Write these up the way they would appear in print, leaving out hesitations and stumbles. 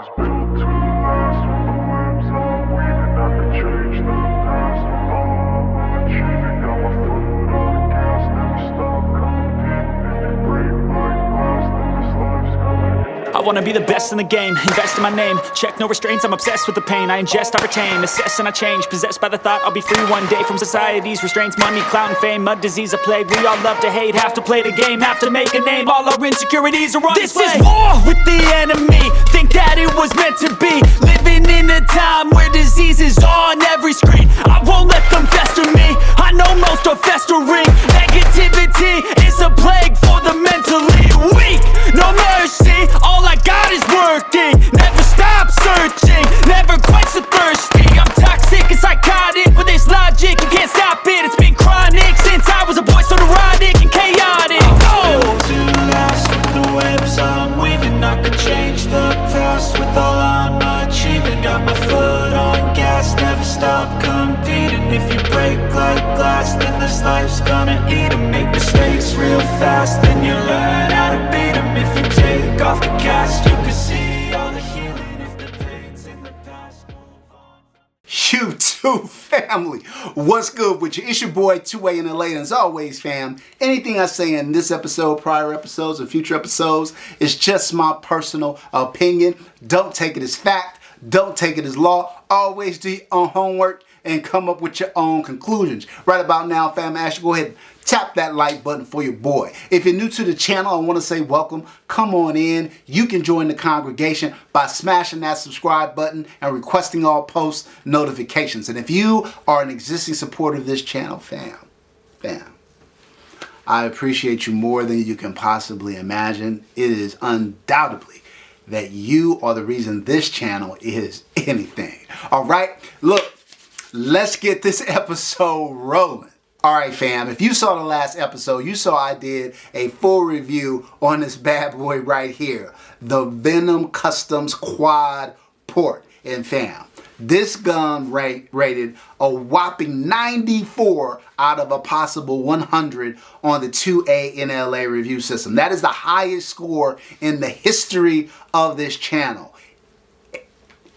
was built to last with the webs I'm weaving. I could change the past with all I'm achieving. Got my foot on the gas, never stop competing. If you break like glass, then this life's gonna end. I wanna be the best in the game, invest in my name. Check no restraints, I'm obsessed with the pain. I ingest, I retain, assess and I change. Possessed by the thought I'll be free one day from society's restraints. Money, clout and fame, mud, disease, a plague. We all love to hate, have to play the game, have to make a name. All our insecurities are on display. This is war with the enemy, think that it was meant to be. Living in a time where disease is on every screen. I won't let them fester me, I know most are festering. Negativity is a plague for the mentally weak. No mercy, all I got is working. Never stop searching, never quench the thirsty. I'm toxic and psychotic with this logic, you can't stop it. It's been chronic since I was a boy, so neurotic and chaotic. Built to last with the webs I'm weaving. I could change the past with all I'm achieving. Got my foot on gas, never stop competing. If you break like glass, then this life's gonna eat 'em. Make mistakes real fast, then you learn how to beat 'em. If you take off the cast, you can see all the healing. If the pain's in the past, move on. YouTube family, what's good with you? It's your boy 2A in LA, and as always, fam, anything I say in this episode, prior episodes, or future episodes is just my personal opinion. Don't take it as fact. Don't take it as law. Always do your own homework and come up with your own conclusions. Right about now, fam, I ask you go ahead and tap that like button for your boy. If you're new to the channel, I want to say welcome. Come on in. You can join the congregation by smashing that subscribe button and requesting all post notifications. And if you are an existing supporter of this channel, fam, I appreciate you more than you can possibly imagine. It is undoubtedly that you are the reason this channel is anything. All right, look, let's get this episode rolling. All right, fam, if you saw the last episode, you saw I did a full review on this bad boy right here, the Venom Customs Quad-Port. And fam, this gun rated a whopping 94 out of a possible 100 on the 2A in LA review system. That is the highest score in the history of this channel,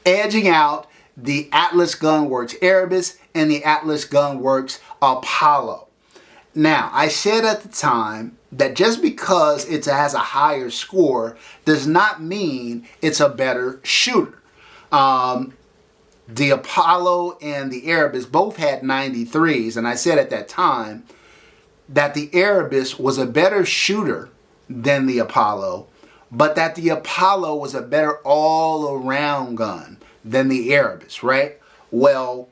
edging out the Atlas Gunworks Erebus and the Atlas Gunworks Apollo. Now, I said at the time that just because it has a higher score does not mean it's a better shooter. The Apollo and the Erebus both had 93s, and I said at that time that the Erebus was a better shooter than the Apollo, but that the Apollo was a better all-around gun than the Erebus, right? Well,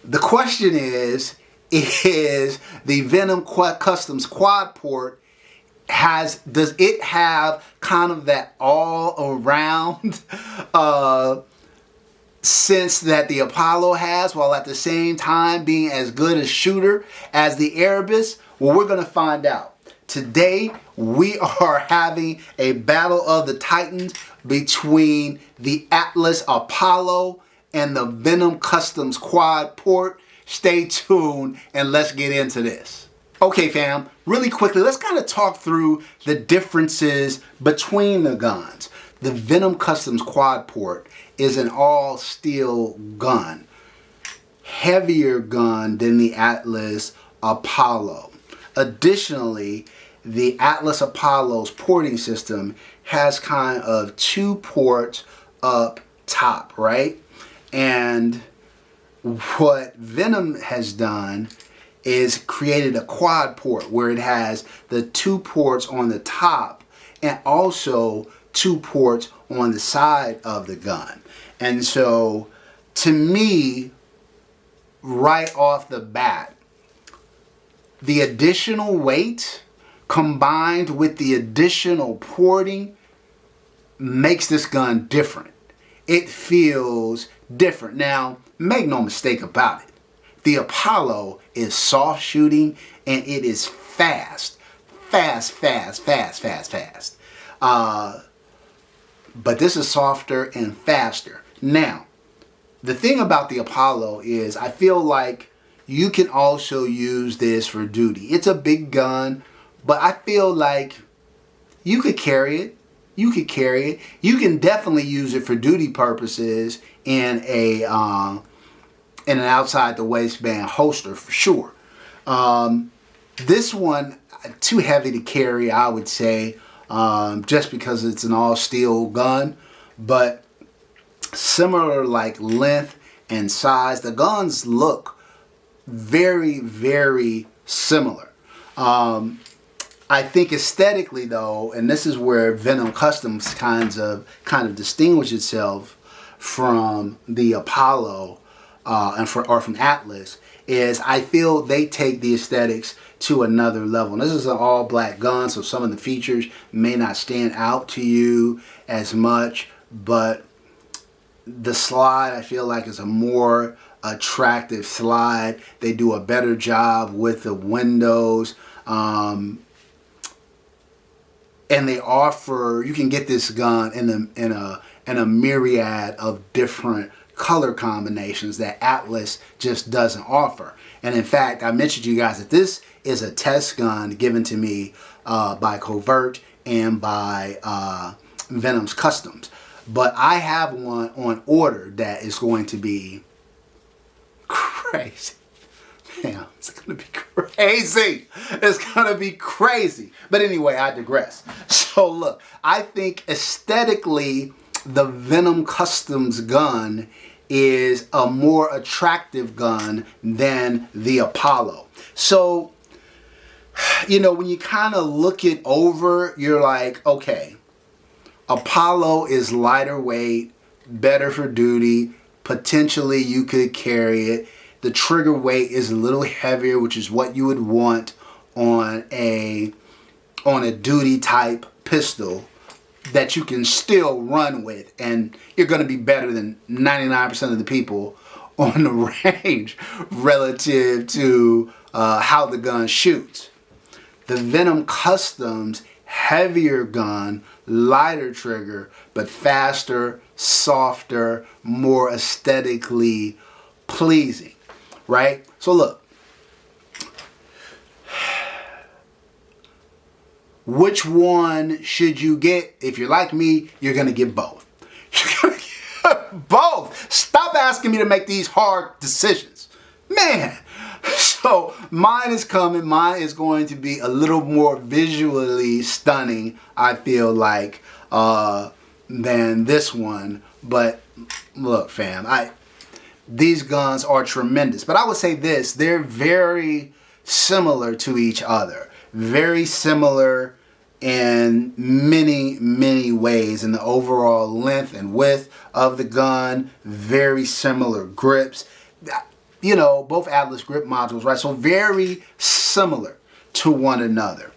the question is the Venom Customs Quad-Port does it have kind of that all-around sense that the Apollo has, while at the same time being as good a shooter as the Erebus? Well, we're going to find out. Today, we are having a battle of the Titans between the Atlas Apollo and the Venom Customs Quad-Port. Stay tuned and let's get into this. Okay, fam, really quickly, let's kind of talk through the differences between the guns. The Venom Customs Quad-Port is an all-steel gun, heavier gun than the Atlas Apollo. Additionally, the Atlas Apollo's porting system has kind of two ports up top, right? And what Venom has done is created a quad port where it has the two ports on the top and also two ports on the side of the gun. And so, to me, right off the bat, the additional weight combined with the additional porting makes this gun different. It feels different. Now, make no mistake about it. The Apollo is soft shooting and it is fast. But this is softer and faster. Now, the thing about the Apollo is I feel like you can also use this for duty. It's a big gun, but I feel like you could carry it. you could carry it. You can definitely use it for duty purposes in an outside the waistband holster for sure. This one, too heavy to carry, I would say, just because it's an all steel gun, but similar like length and size. The guns look very, very similar. I think aesthetically though, and this is where Venom Customs kind of distinguish itself from the Apollo or from Atlas, is I feel they take the aesthetics to another level. And this is an all black gun, so some of the features may not stand out to you as much, but the slide I feel like is a more attractive slide. They do a better job with the windows. And they offer, you can get this gun in a myriad of different color combinations that Atlas just doesn't offer. And in fact, I mentioned to you guys that this is a test gun given to me by Covert and by Venom's Customs. But I have one on order that is going to be crazy. Damn, it's going to be crazy. It's going to be crazy. But anyway, I digress. So look, I think aesthetically, the Venom Customs gun is a more attractive gun than the Apollo. So, you know, when you kind of look it over, you're like, okay, Apollo is lighter weight, better for duty. Potentially you could carry it. The trigger weight is a little heavier, which is what you would want on a duty type pistol that you can still run with, and you're going to be better than 99% of the people on the range relative to how the gun shoots. The Venom Customs, heavier gun, lighter trigger, but faster, softer, more aesthetically pleasing, right? So look, which one should you get? If you're like me, you're going to get both. You're going to get both. Stop asking me to make these hard decisions. Man. So mine is coming. Mine is going to be a little more visually stunning, I feel like, than this one. But look, fam, these guns are tremendous. But I would say this, they're very similar to each other. Very similar in many, many ways in the overall length and width of the gun. Very similar grips. You know, both Atlas grip modules, right? So very similar to one another.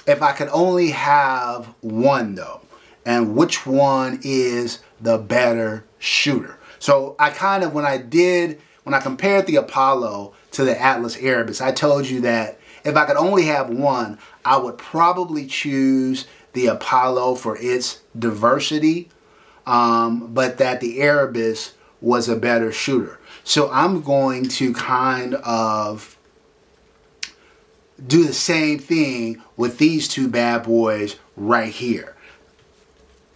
If I could only have one though, and which one is the better shooter? So I kind of, when I compared the Apollo to the Atlas Erebus, I told you that if I could only have one, I would probably choose the Apollo for its diversity, but that the Erebus was a better shooter. So I'm going to kind of do the same thing with these two bad boys right here.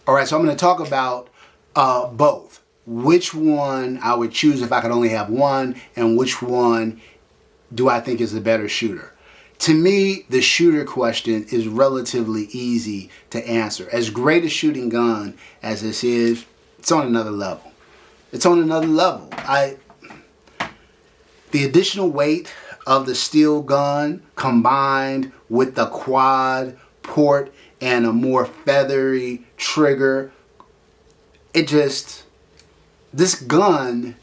All right, so I'm going to talk about both. Which one I would choose if I could only have one, and which one do I think is the better shooter? To me, the shooter question is relatively easy to answer. As great a shooting gun as this is, it's on another level. It's on another level. The additional weight of the steel gun combined with the quad-port and a more feathery trigger, this gun,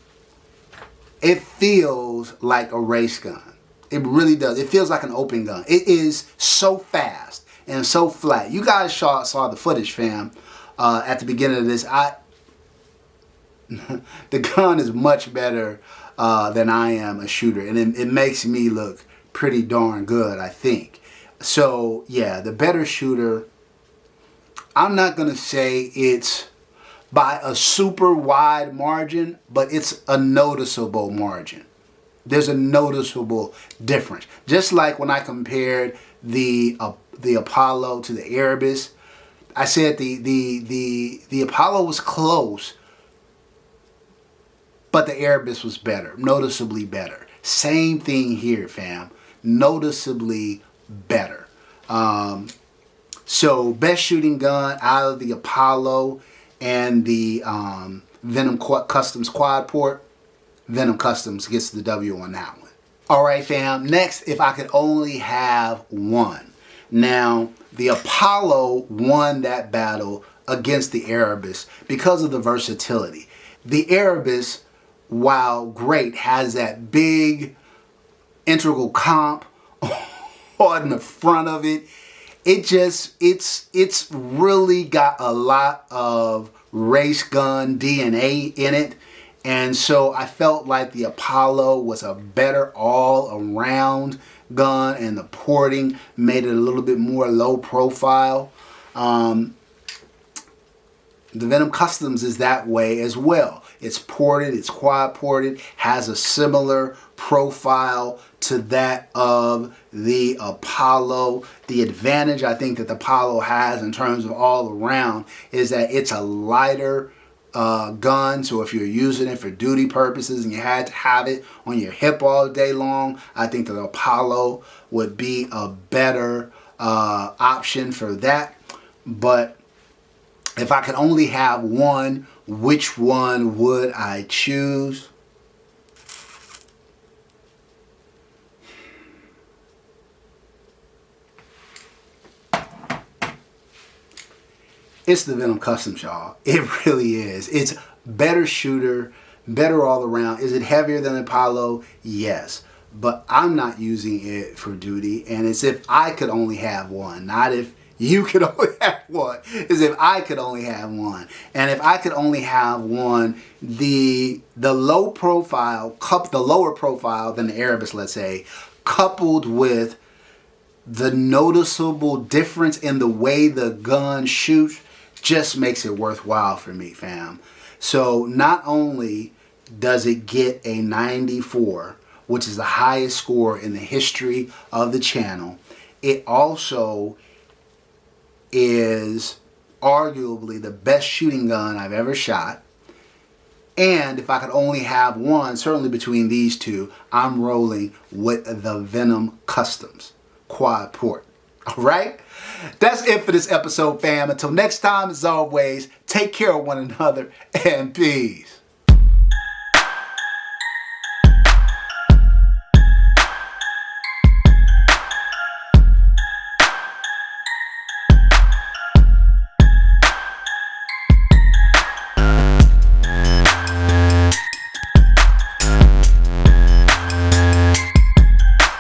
it feels like a race gun. It really does. It feels like an open gun. It is so fast and so flat. You guys saw the footage, fam, at the beginning of this. The gun is much better than I am a shooter, and it makes me look pretty darn good, I think. So yeah, the better shooter, I'm not gonna say it's by a super wide margin, but it's a noticeable margin. There's a noticeable difference. Just like when I compared the Apollo to the Erebus, I said the Apollo was close, but the Erebus was better, noticeably better. Same thing here, fam. Noticeably better. So best shooting gun out of the Apollo and the Venom Customs Quad-Port. Venom Customs gets the W on that one. All right, fam. Next, if I could only have one. Now, the Apollo won that battle against the Erebus because of the versatility. The Erebus, while great, has that big integral comp on the front of it. It's really got a lot of race gun DNA in it. And so I felt like the Apollo was a better all-around gun, and the porting made it a little bit more low profile. The Venom Customs is that way as well. It's ported, it's quad-ported, has a similar profile to that of the Apollo. The advantage I think that the Apollo has in terms of all around is that it's a lighter gun. So if you're using it for duty purposes and you had to have it on your hip all day long, I think that the Apollo would be a better option for that. But if I could only have one, which one would I choose? It's the Venom Customs, y'all. It really is. It's better shooter, better all around. Is it heavier than Apollo? Yes. But I'm not using it for duty. And it's if I could only have one, not if you could only have one. It's if I could only have one. And if I could only have one, the low profile, the lower profile than the Erebus, let's say, coupled with the noticeable difference in the way the gun shoots, just makes it worthwhile for me, fam. So not only does it get a 94, which is the highest score in the history of the channel, it also is arguably the best shooting gun I've ever shot. And if I could only have one, certainly between these two, I'm rolling with the Venom Customs Quad-Port. All right? That's it for this episode, fam. Until next time, as always, take care of one another and peace.